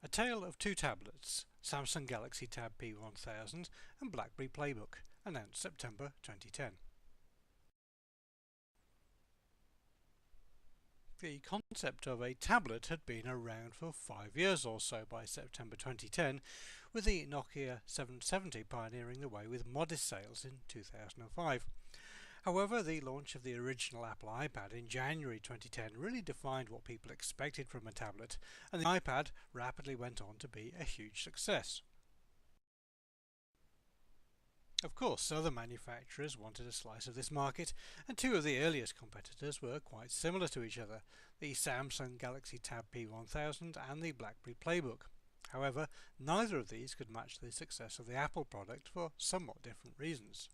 A tale of two tablets, Samsung Galaxy Tab P1000 and BlackBerry PlayBook, announced September 2010. The concept of a tablet had been around for 5 years or so by September 2010, with the Nokia 770 pioneering the way with modest sales in 2005. However, the launch of the original Apple iPad in January 2010 really defined what people expected from a tablet, and the iPad rapidly went on to be a huge success. Of course, other manufacturers wanted a slice of this market, and two of the earliest competitors were quite similar to each other, the Samsung Galaxy Tab P1000 and the BlackBerry PlayBook. However, neither of these could match the success of the Apple product for somewhat different reasons.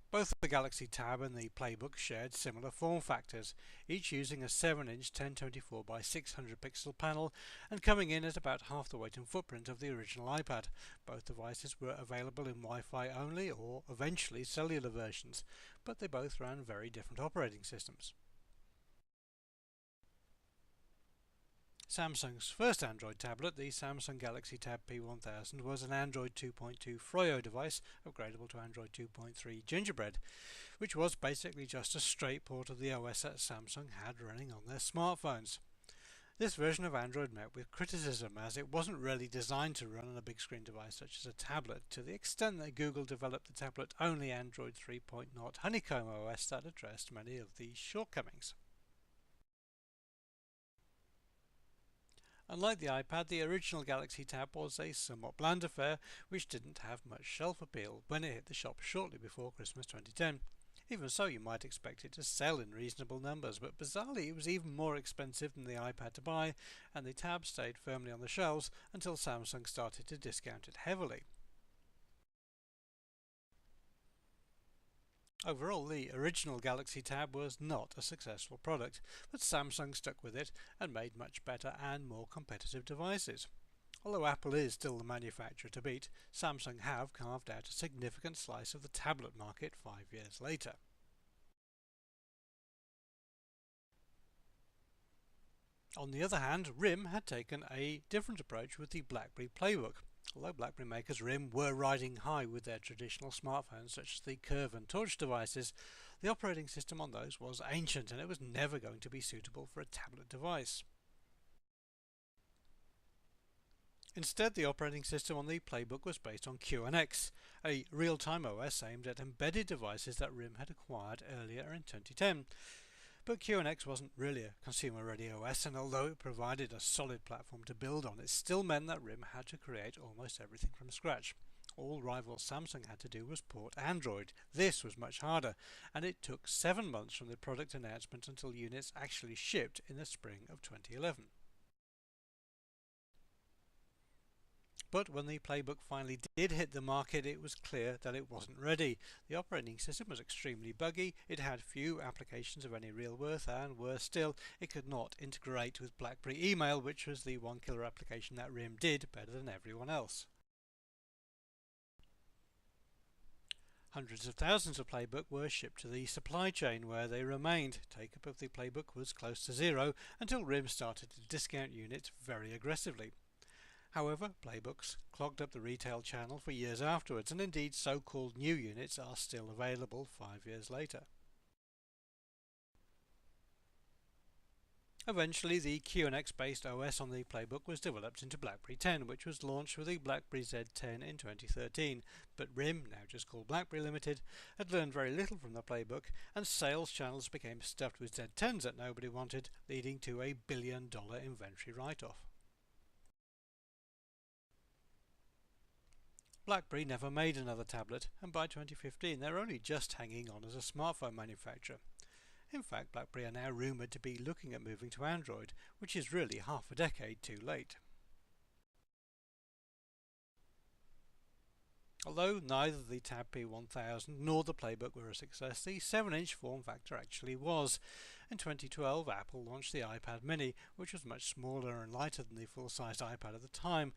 Both the Galaxy Tab and the PlayBook shared similar form factors, each using a 7-inch 1024 by 600 pixel panel and coming in at about half the weight and footprint of the original iPad. Both devices were available in Wi-Fi only or eventually cellular versions, but they both ran very different operating systems. Samsung's first Android tablet, the Samsung Galaxy Tab P1000, was an Android 2.2 Froyo device, upgradable to Android 2.3 Gingerbread, which was basically just a straight port of the OS that Samsung had running on their smartphones. This version of Android met with criticism, as it wasn't really designed to run on a big screen device such as a tablet, to the extent that Google developed the tablet-only Android 3.0 Honeycomb OS that addressed many of these shortcomings. Unlike the iPad, the original Galaxy Tab was a somewhat bland affair which didn't have much shelf appeal when it hit the shop shortly before Christmas 2010. Even so, you might expect it to sell in reasonable numbers, but bizarrely it was even more expensive than the iPad to buy, and the Tab stayed firmly on the shelves until Samsung started to discount it heavily. Overall, the original Galaxy Tab was not a successful product, but Samsung stuck with it and made much better and more competitive devices. Although Apple is still the manufacturer to beat, Samsung have carved out a significant slice of the tablet market 5 years later. On the other hand, RIM had taken a different approach with the BlackBerry PlayBook. Although BlackBerry makers RIM were riding high with their traditional smartphones such as the Curve and Torch devices, the operating system on those was ancient and it was never going to be suitable for a tablet device. Instead, the operating system on the PlayBook was based on QNX, a real-time OS aimed at embedded devices that RIM had acquired earlier in 2010. But QNX wasn't really a consumer-ready OS, and although it provided a solid platform to build on, it still meant that RIM had to create almost everything from scratch. All rival Samsung had to do was port Android. This was much harder, and it took 7 months from the product announcement until units actually shipped in the spring of 2011. But when the PlayBook finally did hit the market, it was clear that it wasn't ready. The operating system was extremely buggy, it had few applications of any real worth, and worse still, it could not integrate with BlackBerry Email, which was the one killer application that RIM did better than everyone else. Hundreds of thousands of PlayBook were shipped to the supply chain, where they remained. Take-up of the PlayBook was close to zero until RIM started to discount units very aggressively. However, PlayBooks clogged up the retail channel for years afterwards, and indeed so-called new units are still available 5 years later. Eventually, the QNX-based OS on the PlayBook was developed into BlackBerry 10, which was launched with the BlackBerry Z10 in 2013, but RIM, now just called BlackBerry Limited, had learned very little from the PlayBook, and sales channels became stuffed with Z10s that nobody wanted, leading to a $1 billion inventory write-off. BlackBerry never made another tablet, and by 2015 they were only just hanging on as a smartphone manufacturer. In fact, BlackBerry are now rumoured to be looking at moving to Android, which is really half a decade too late. Although neither the Tab P1000 nor the PlayBook were a success, the 7-inch form factor actually was. In 2012, Apple launched the iPad mini, which was much smaller and lighter than the full-sized iPad at the time.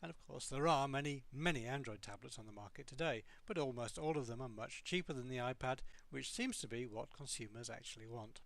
And of course there are many Android tablets on the market today, but almost all of them are much cheaper than the iPad, which seems to be what consumers actually want.